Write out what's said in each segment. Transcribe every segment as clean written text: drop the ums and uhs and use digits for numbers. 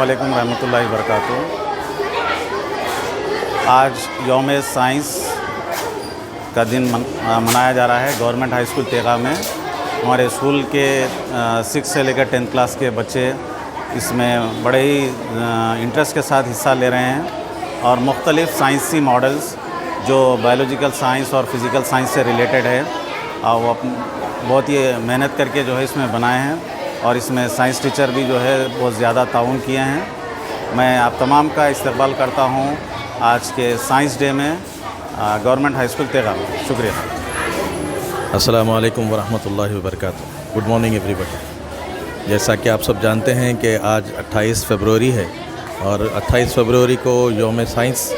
अस्सलामुअलैकुम रहमतुल्लाहि वबरकातुहू। आज यौम साइंस का दिन मनाया जा रहा है गवर्नमेंट हाई स्कूल तेगा में। हमारे स्कूल के 6 से लेकर 10th क्लास के बच्चे इसमें बड़े ही इंटरेस्ट के साथ हिस्सा ले रहे हैं और मुख्तलिफ़ साइंसी मॉडल्स जो बायोलॉजिकल साइंस और फिज़िकल साइंस से रिलेटेड है वो बहुत ही मेहनत करके जो है इसमें बनाए हैं और इसमें साइंस टीचर भी जो है बहुत ज़्यादा ताउन किए हैं। मैं आप तमाम का इस्तकबाल करता हूँ आज के साइंस डे में गवर्नमेंट हाई स्कूल तेगा में। शुक्रिया। अस्सलामु अलैकुम वरहमतुल्लाहि वबरकातुहू। Good morning everybody. जैसा कि आप सब जानते हैं कि आज 28 फरवरी है और 28 फरवरी को यौम साइंस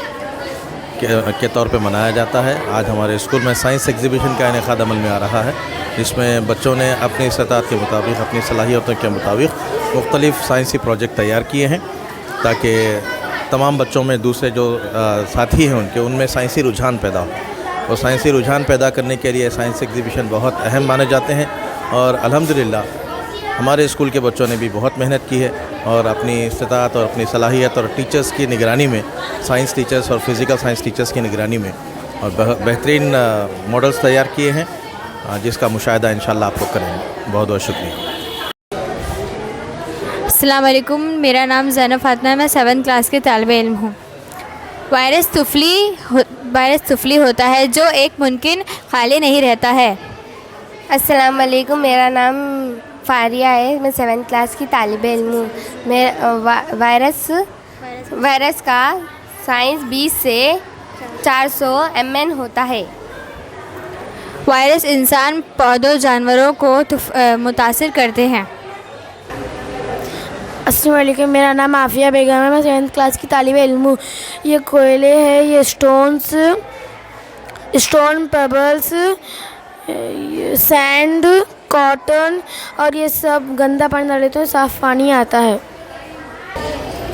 के तौर पे मनाया जाता है। आज हमारे स्कूल में साइंस एग्ज़िबिशन का इनेकाद अमल में आ रहा है, जिसमें बच्चों ने अपनी इस्तात के मुताबिक, अपनी सलाहियतों के मुताबिक मुख्तलिफ़ साइंसी प्रोजेक्ट तैयार किए हैं ताकि तमाम बच्चों में दूसरे जो साथी हैं उनमें साइंसी रुझान पैदा हो। और साइंसी रुझान पैदा करने के लिए साइंस एग्ज़िबिशन बहुत अहम माने जाते हैं और अल्हम्दुलिल्लाह हमारे स्कूल के बच्चों ने भी बहुत मेहनत की है और अपनी इस्तात और अपनी सलाहियत और टीचर्स की निगरानी में, साइंस टीचर्स और फिज़िकल साइंस टीचर्स की निगरानी में और बेहतरीन मॉडल्स तैयार किए हैं, जिसका मुशाहिदा इंशाल्लाह आप लोग करेंगे। बहुत बहुत शुक्रिया। अस्सलाम वालेकुम, मेरा नाम ज़ैनब फ़ातिमा है। मैं 7th क्लास के तालिबे इल्म हूँ। वायरस तुफली होता है जो एक मुमकिन खाली नहीं रहता है। अस्सलाम वालेकुम, मेरा नाम फ़ारिया है। मैं 7th क्लास की तालिबे इल्म हूँ। मैं वायरस का साइंस 20 से 400 mn होता है। वायरस इंसान, पौधों, जानवरों को मुतासिर करते हैं। अस्सलाम वालेकुम, मेरा नाम आफ़िया बेगम है। मैं 7th क्लास की तालिबे इल्म हूँ। ये कोयले हैं, ये स्टोन पेबल्स, सैंड, कॉटन और ये सब गंदा पानी डाले तो साफ़ पानी आता है।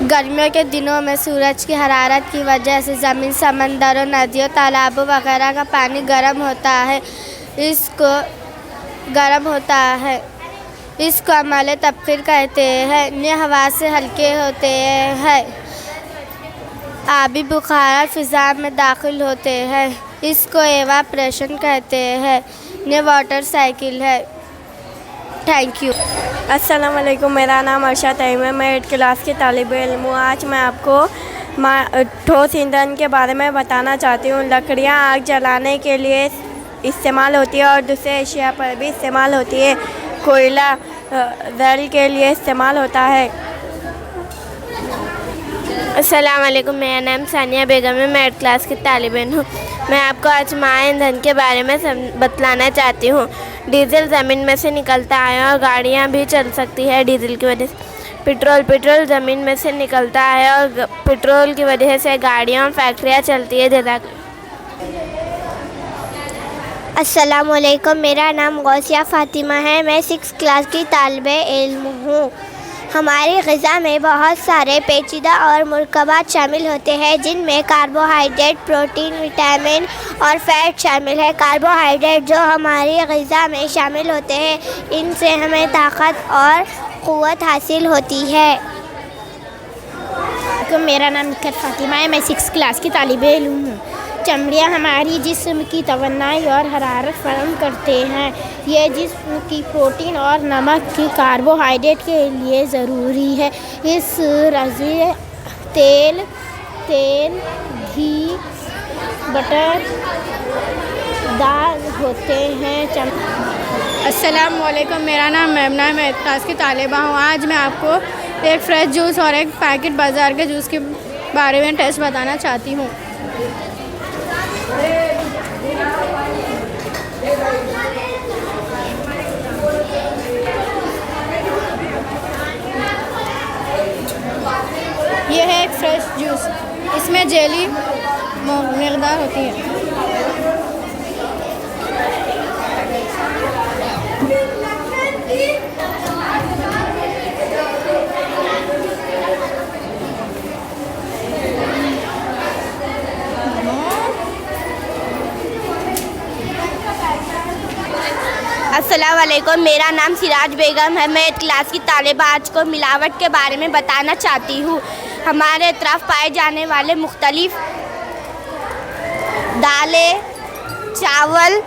गर्मियों के दिनों में सूरज की हरारत की वजह से ज़मीन, समंदरों, नदियों, तालाबों वगैरह का पानी गर्म होता है। इसको अमले तबखीर कहते हैं। ये हवा से हल्के होते हैं। आबी बुखार फ़िज़ा में दाखिल होते हैं। इसको एवापोरेशन कहते हैं। ये वाटर साइकिल है। Thank you. अस्सलाम वालेकुम, मेरा नाम अर्शा तईम है। मैं 8th क्लास की तालिबे इल्म हूँ। आज मैं आपको ठोस ईंधन के बारे में बताना चाहती हूँ। लकड़ियाँ आग जलाने के लिए इस्तेमाल होती है और दूसरे अशिया पर भी इस्तेमाल होती है। कोयला जल के लिए इस्तेमाल होता है। अस्सलाम वालेकुम, मेरा नाम सानिया बेगम है। मैं 8th क्लास की तालिबन हूँ। मैं आपको आज माए ईंधन के बारे में बतलाना चाहती हूँ। डीज़ल ज़मीन में से निकलता है और गाड़ियाँ भी चल सकती है डीज़ल की वजह से। पेट्रोल ज़मीन में से निकलता है और पेट्रोल की वजह से गाड़ियाँ और फैक्ट्रियाँ चलती है। जज़ाकल्लाह। अस्सलामुअलैकुम, मेरा नाम गौसिया फ़ातिमा है। मैं 6th क्लास की तालिबे इल्म हूँ। हमारी ग़िज़ा में बहुत सारे पेचीदा और मुरकबात शामिल होते हैं, जिनमें कार्बोहाइड्रेट, प्रोटीन, विटामिन और फ़ैट शामिल है। कार्बोहाइड्रेट जो हमारी ग़िज़ा में शामिल होते हैं, इनसे हमें ताकत और क़ुव्वत हासिल होती है। मेरा नाम निखत फ़ातिमा है। मैं 6th क्लास की तालिबे इल्म हूँ। चमड़ियाँ हमारी जिस्म की तवन्नाई और हरारत फराहम करते हैं। ये जिस्म की प्रोटीन और नमक की कार्बोहाइड्रेट के लिए ज़रूरी है। इस रज़े तेल, घी, बटर, दाल होते हैं। अस्सलाम वालेकुम, मेरा नाम मेमना है। मैं 8th क्लास की तालिबा हूँ। आज मैं आपको एक फ्रेश जूस और एक पैकेट बाज़ार के जूस के बारे में टेस्ट बताना चाहती हूँ। ये है एक फ्रेश जूस। इसमें जेली मकदार होती है। अस्सलाम वालेकुम, मेरा नाम सिराज बेगम है। मैं 8th क्लास की तालिबा। आज को मिलावट के बारे में बताना चाहती हूँ। हमारे तरफ पाए जाने वाले मुख्तलिफ दालें, चावल,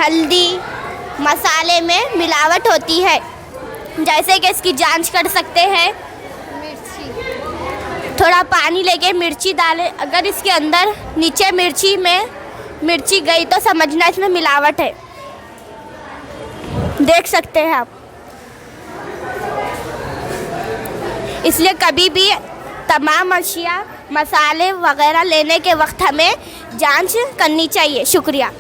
हल्दी, मसाले में मिलावट होती है। जैसे कि इसकी जांच कर सकते हैं। थोड़ा पानी लेके मिर्ची डालें। अगर इसके अंदर नीचे मिर्ची गई तो समझना इसमें मिलावट है। देख सकते हैं आप। इसलिए कभी भी तमाम अशिया, मसाले वगैरह लेने के वक्त हमें जांच करनी चाहिए। शुक्रिया।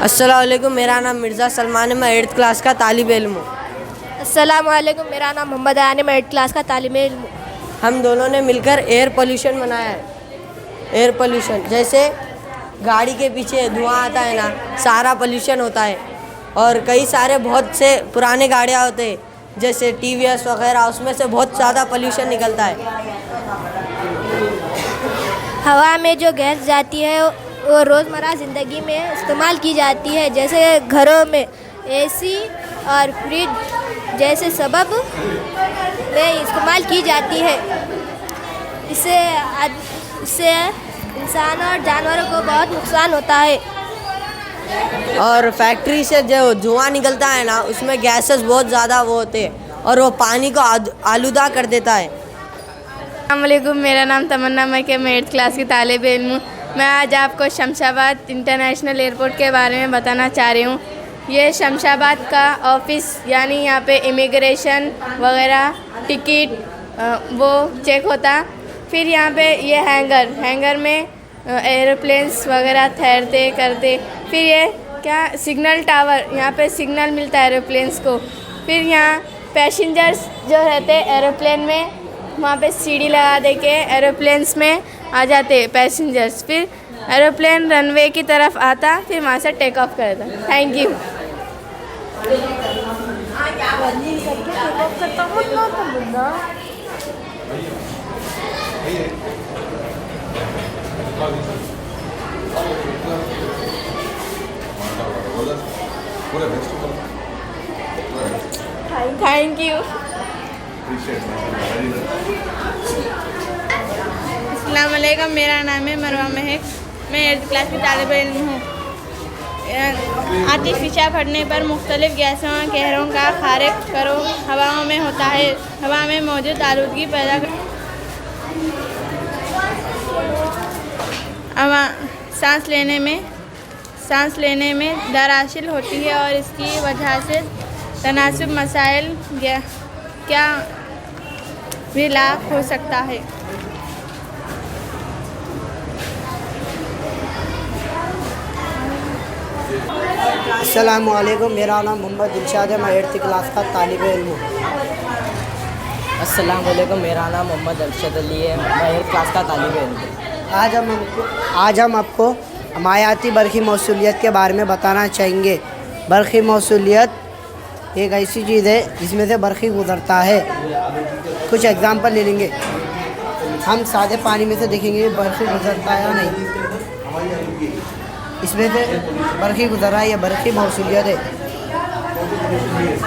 अस्सलाम वालेकुम, मेरा नाम मिर्ज़ा सलमान है। मैं 8th क्लास का तालिब इल्म हूँ। अस्सलाम वालेकुम, मेरा नाम मोहम्मद आयान है। मैं 8th क्लास का तालिब इल्म हूँ। हम दोनों ने मिलकर एयर पोल्यूशन बनाया है। एयर पोल्यूशन जैसे गाड़ी के पीछे धुआं आता है ना, सारा पोल्यूशन होता है। और कई सारे बहुत से पुराने गाड़ियाँ होते हैं जैसे TVS वगैरह, उसमें से बहुत ज़्यादा पोल्यूशन निकलता है। हवा में जो गैस जाती है वो रोज़मर्रा ज़िंदगी में इस्तेमाल की जाती है। जैसे घरों में AC और फ्रिज जैसे सबब में इस्तेमाल की जाती है। इससे इंसान और जानवरों को बहुत नुकसान होता है। और फैक्ट्री से जो धुआं निकलता है ना, उसमें गैसेस बहुत ज़्यादा वो होते हैं और वो पानी को आलूदा कर देता है। अस्सलाम वालेकुम, मेरा नाम तमन्ना मैं 8th क्लास की तालिब इल्म हूँ। मैं आज आपको शमशाबाद इंटरनेशनल एयरपोर्ट के बारे में बताना चाह रही हूँ। ये शमशाबाद का ऑफिस, यानी यहाँ पे इमिग्रेशन वगैरह, टिकट वो चेक होता। फिर यहाँ पे ये हैंगर में एरोप्लेन्स वगैरह ठहरते करते। फिर ये क्या सिग्नल टावर, यहाँ पे सिग्नल मिलता है एरोप्लेन्स को। फिर यहाँ पैसेंजर्स जो रहते एरोप्लेन में, वहाँ पे सीढ़ी लगा दे के एरोप्लेन्स में आ जाते पैसेंजर्स। फिर एरोप्लेन रनवे की तरफ आता, फिर वहाँ से टेक ऑफ करता। Thank you. Thank you. अस्सलाम वालेकुम, मेरा नाम है मरवा महक। मैं 8th क्लास की तालिब इल्म हूँ। आतिश फिशा फटने पर मुख्तलिफ गैसों और कहरों का खारिज करो हवाओं में होता है। हवा में मौजूद आलूदगी पैदा सांस लेने में दराशिल होती है और इसकी वजह से तनासुब मसाइल क्या भी लाभ हो सकता है। अस्सलामु अलैकुम, मेरा नाम मोहम्मद दिलशाद है। मैं 8th क्लास का तालिब इल्म हूँ। अस्सलाम वालेकुम, मेरा नाम मोहम्मद अरशद अली है। मैं 8th क्लास का तालिब इल्म हूँ। आज हम आपको मायाती बरक़ी मौसूलियत के बारे में बताना चाहेंगे। बरक़ी मौसूलियत एक ऐसी चीज़ है जिसमें से बरक़ी गुज़रता है। कुछ एग्ज़ाम्पल ले लेंगे। हम सादे पानी में से देखेंगे बरक़ी गुज़रता है या नहीं। इसमें से बरक़ी गुज़र रहा है, यह बरक़ी मौसूलियत है।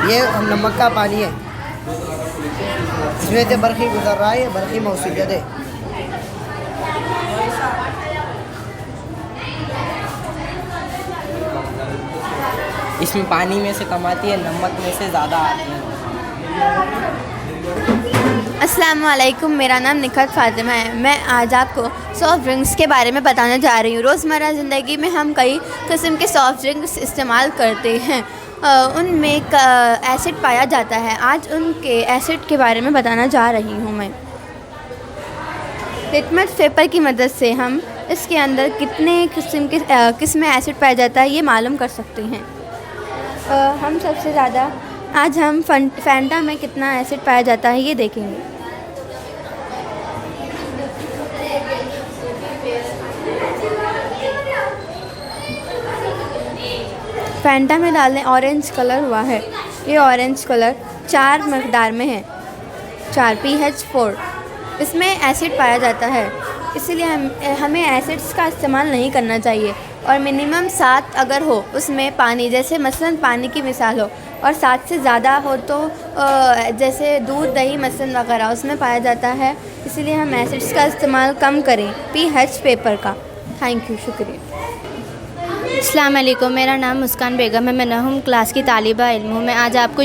ये नमक का पानी है, इसमें से बरक़ी गुज़र रहा है, यह बरक़ी मौसूलियत है। इसमें पानी में से कम आती है, नमक में से ज़्यादा आती है। अस्सलाम वालेकुम, मेरा नाम निखत फ़ातिमा है। मैं आज आपको सॉफ़्ट ड्रिंक्स के बारे में बताने जा रही हूँ। रोज़मर्रा ज़िंदगी में हम कई किस्म के सॉफ़्ट ड्रिंक्स इस्तेमाल करते हैं। उनमें एसिड पाया जाता है। आज उनके एसिड के बारे में बताना जा रही हूँ मैं। लिटमस पेपर की मदद से हम इसके अंदर कितने किस्म में एसिड पाया जाता है ये मालूम कर सकते हैं। हम सबसे ज़्यादा आज हम फैंटा में कितना एसिड पाया जाता है ये देखेंगे। फैंटा में डालने ऑरेंज कलर हुआ है। ये ऑरेंज कलर 4 मकदार में है, 4 pH 4। इसमें एसिड पाया जाता है। इसीलिए हमें एसिड्स का इस्तेमाल नहीं करना चाहिए। और मिनिमम 7 अगर हो उसमें पानी, जैसे मसलन पानी की मिसाल हो, और 7 से ज़्यादा हो तो जैसे दूध दही मसलन वगैरह उसमें पाया जाता है। इसीलिए हम एसिड्स का इस्तेमाल कम करें pH पेपर का। थैंक यू, शुक्रिया। अस्सलाम वालेकुम, मेरा नाम मुस्कान बेगम है। मैं 9वीं क्लास की तालिबा इल्म हूँ। मैं आज आपको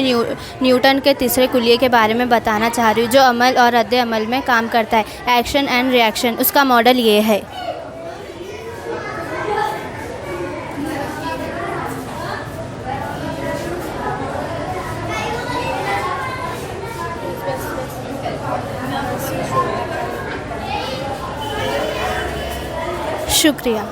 न्यूटन के तीसरे कुलिये के बारे में बताना चाह रही हूँ, जो अमल और रद्द अमल में काम करता है, एक्शन एंड रिएक्शन। उसका मॉडल ये है। शुक्रिया।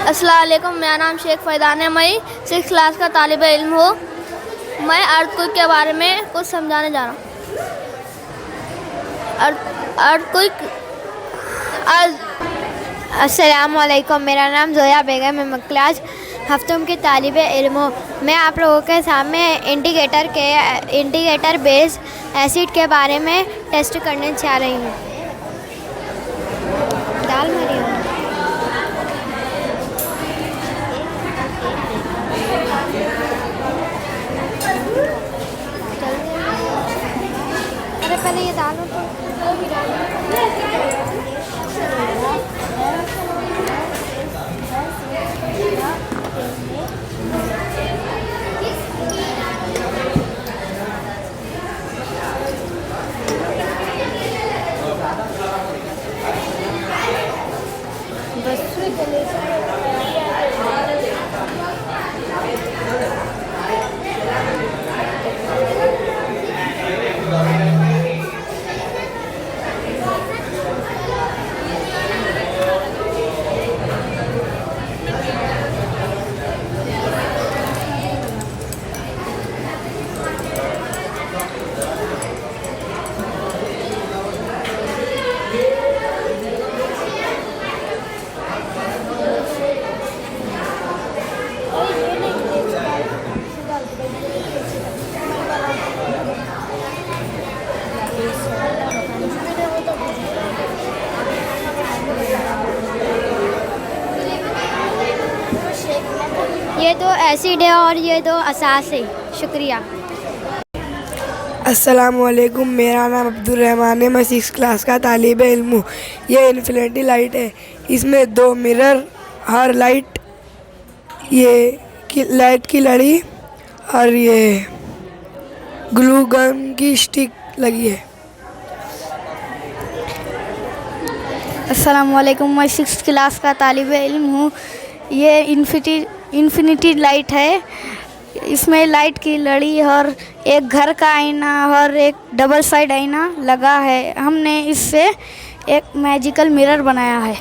अस्सलाम वालेकुम, मेरा नाम शेख फैदान है। मैं 6th क्लास का तालिब इल्म हूँ। मैं अर्थक्वेक के बारे में कुछ समझाने जा रहा हूँ। अर्थक्वेक। अस्सलाम वालेकुम, मेरा नाम जोया बेगम है। मैं क्लास 7वीं की तालिब इल्म हूँ। मैं आप लोगों के सामने इंडिकेटर बेस एसिड के बारे में टेस्ट करने चाह रही हूँ। दाल मरी हो। अरे पहले ये दाल ये 2 एसिड है और ये 2 असास है। शुक्रिया। अस्सलामुअलैकुम, मेरा नाम अब्दुल रहमान है। मैं 6th क्लास का तालिब इल्म हूँ। ये इन्फिनिटी लाइट है। इसमें 2 मिरर, हर लाइट, ये लाइट की लड़ी और ये ग्लू गन की स्टिक लगी है। अस्सलामुअलैकुम, मैं 6th क्लास का तालिब इल्म हूँ। ये इन्फिनिटी लाइट है। इसमें लाइट की लड़ी और एक घर का आईना और एक डबल साइड आईना लगा है। हमने इससे एक मैजिकल मिरर बनाया है।